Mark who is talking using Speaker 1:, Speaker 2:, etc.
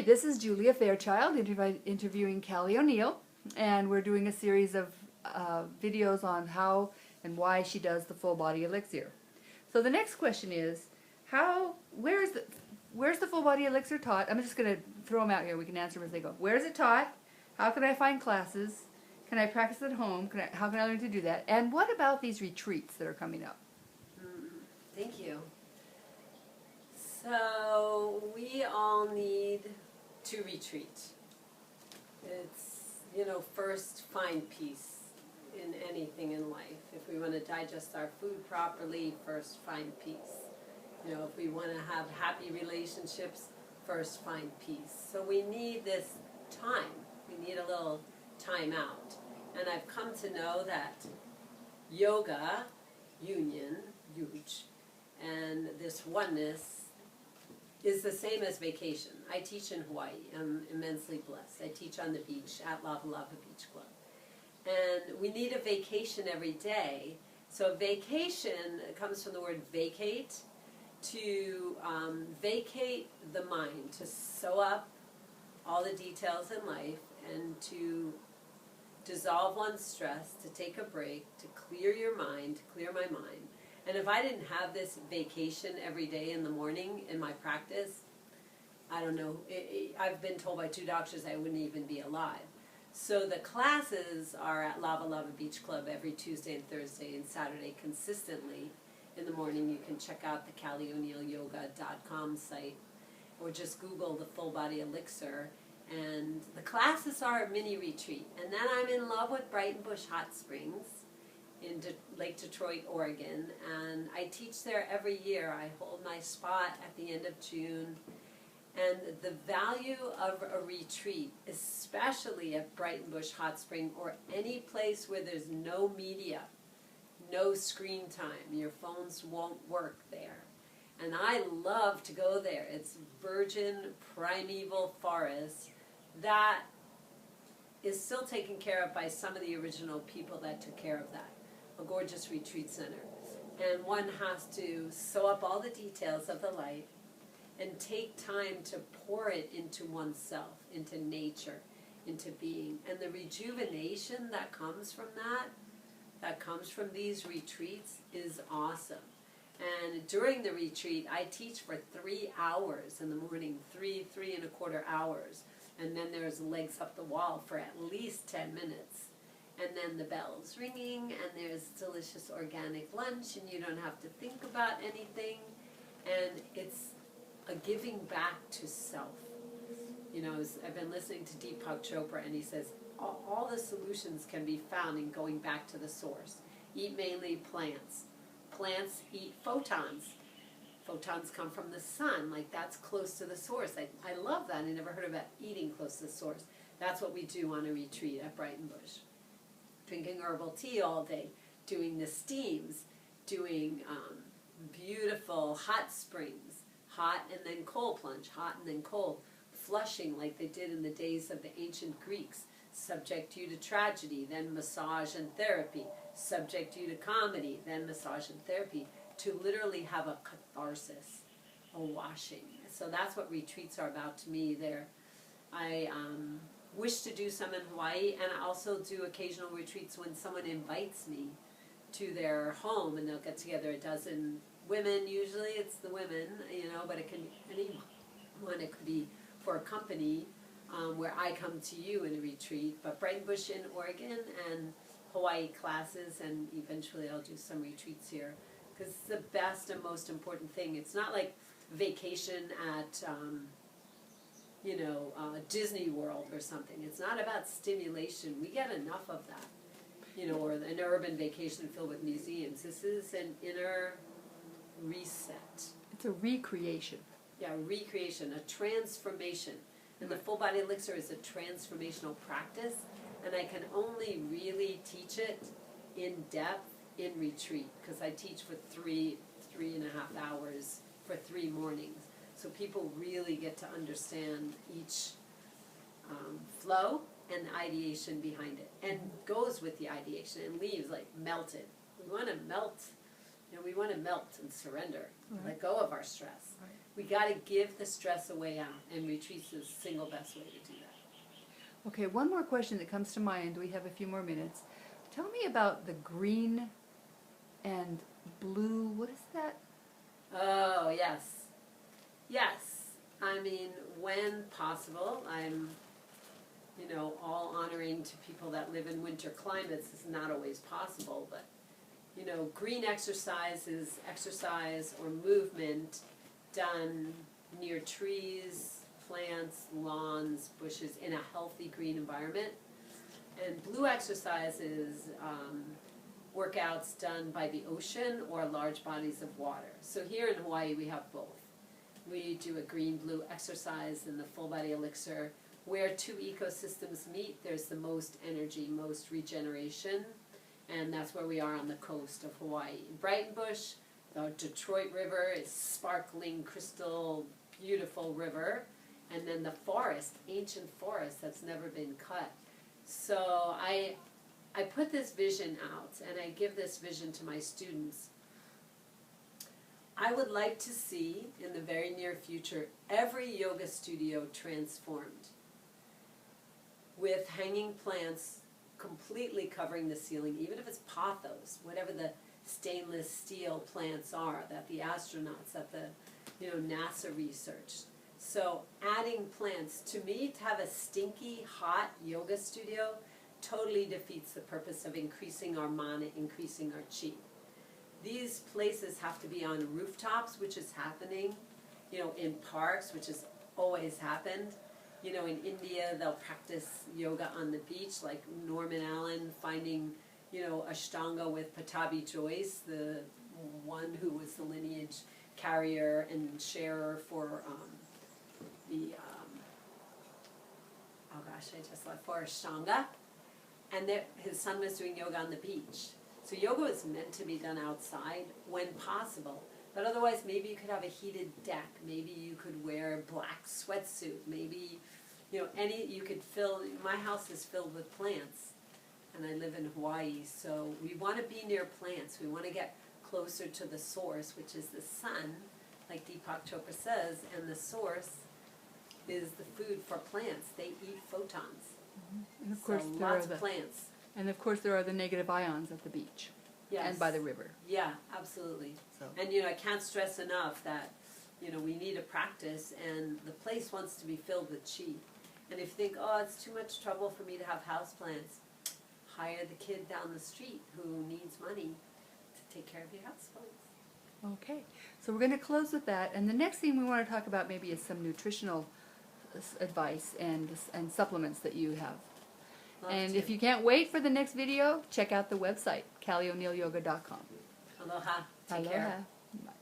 Speaker 1: Hey, this is Julia Fairchild interviewing Calley O'Neill, and we're doing a series of videos on how and why she does the full body elixir. So the next question is, where's the full body elixir taught? I'm just going to throw them out here. We can answer them as they go. Where is it taught? How can I find classes? Can I practice at home? How can I learn to do that? And what about these retreats that are coming up?
Speaker 2: Thank you. So we all need to retreat. It's, first find peace in anything in life. If we want to digest our food properly, first find peace. If we want to have happy relationships, first find peace. So we need this time. We need a little time out. And I've come to know that yoga, union, huge, and this oneness is the same as vacation. I teach in Hawaii. I'm immensely blessed. I teach on the beach at Lava Lava Beach Club. And we need a vacation every day. So vacation comes from the word vacate, to vacate the mind, to sew up all the details in life, and to dissolve one's stress, to take a break, to clear your mind, to clear my mind. And if I didn't have this vacation every day in the morning in my practice, I don't know, I've been told by 2 doctors I wouldn't even be alive. So the classes are at Lava Lava Beach Club every Tuesday and Thursday and Saturday consistently. In the morning you can check out the CalleyO'NeillYoga.com site or just Google the Full Body Elixir. And the classes are a mini retreat. And then I'm in love with Breitenbush Hot Springs in Lake Detroit, Oregon, and I teach there every year. I hold my spot at the end of June, and the value of a retreat, especially at Breitenbush Hot Spring or any place where there's no media, no screen time, your phones won't work there. And I love to go there. It's virgin, primeval forest that is still taken care of by some of the original people that took care of that. A gorgeous retreat center. And one has to sew up all the details of the life and take time to pour it into oneself, into nature, into being. And the rejuvenation that comes from that comes from these retreats, is awesome. And during the retreat, I teach for 3 hours in the morning, 3.25 hours. And then there's legs up the wall for at least 10 minutes. And then the bell's ringing, and there's delicious organic lunch, and you don't have to think about anything. And it's a giving back to self. I've been listening to Deepak Chopra, and he says, all the solutions can be found in going back to the source. Eat mainly plants. Plants eat photons. Photons come from the sun, that's close to the source. I love that. I never heard about eating close to the source. That's what we do on a retreat at Breitenbush. Drinking herbal tea all day, doing the steams, doing beautiful hot springs, hot and then cold plunge, hot and then cold, flushing like they did in the days of the ancient Greeks, subject you to tragedy, then massage and therapy, subject you to comedy, then massage and therapy, to literally have a catharsis, a washing. So that's what retreats are about to me. I wish to do some in Hawaii, and I also do occasional retreats when someone invites me to their home, and they'll get together a dozen women. Usually it's the women, but it can be anyone. It could be for a company where I come to you in a retreat. But Breitenbush in Oregon and Hawaii classes, and eventually I'll do some retreats here, because it's the best and most important thing. It's not like vacation at Disney World or something. It's not about stimulation. We get enough of that. Or an urban vacation filled with museums. This is an inner reset.
Speaker 1: It's a recreation.
Speaker 2: Yeah, recreation, a transformation. And the Full Body Elixir is a transformational practice, and I can only really teach it in depth in retreat, because I teach for 3.5 hours for 3 mornings. So people really get to understand each flow and the ideation behind it, and goes with the ideation and leaves melted. We want to melt, we want to melt and surrender, let go of our stress. we got to give the stress away out, and retreats is the single best way to do that.
Speaker 1: Okay, one more question that comes to mind. We have a few more minutes. Tell me about the green and blue, what is that?
Speaker 2: Oh, yes. Yes. I mean, when possible, I'm, all honoring to people that live in winter climates. It's not always possible, but, green exercise is exercise or movement done near trees, plants, lawns, bushes, in a healthy green environment. And blue exercise is workouts done by the ocean or large bodies of water. So here in Hawaii we have both. We do a green-blue exercise in the Full Body Elixir. Where two ecosystems meet, there's the most energy, most regeneration, and that's where we are on the coast of Hawaii. Breitenbush, the Detroit River is sparkling, crystal, beautiful river, and then the forest, ancient forest that's never been cut. So I put this vision out, and I give this vision to my students. I would like to see, in the very near future, every yoga studio transformed with hanging plants completely covering the ceiling, even if it's pothos, whatever the stainless steel plants are that the astronauts, that the NASA researched. So adding plants, to me, to have a stinky, hot yoga studio totally defeats the purpose of increasing our mana, increasing our chi. These places have to be on rooftops, which is happening, in parks, which has always happened. In India, they'll practice yoga on the beach, like Norman Allen finding, Ashtanga with Patabi Joyce, the one who was the lineage carrier and sharer for for Ashtanga. And his son was doing yoga on the beach. So yoga is meant to be done outside when possible. But otherwise, maybe you could have a heated deck. Maybe you could wear a black sweatsuit. Maybe, you could my house is filled with plants. And I live in Hawaii, so we want to be near plants. We want to get closer to the source, which is the sun, like Deepak Chopra says, and the source is the food for plants. They eat photons.
Speaker 1: Mm-hmm. And of course,
Speaker 2: so lots of plants.
Speaker 1: And of course, there are the negative ions at the beach.
Speaker 2: Yes.
Speaker 1: And by the river.
Speaker 2: Yeah, absolutely.
Speaker 1: So.
Speaker 2: And I can't stress enough that we need a practice, and the place wants to be filled with chi. And if you think, oh, it's too much trouble for me to have houseplants, hire the kid down the street who needs money to take care of your houseplants.
Speaker 1: Okay, so we're going to close with that, and the next thing we want to talk about maybe is some nutritional advice and supplements that you have. And if you can't wait for the next video, check out the website, calleyoneilyoga.com.
Speaker 2: Aloha. Take care.
Speaker 1: Bye.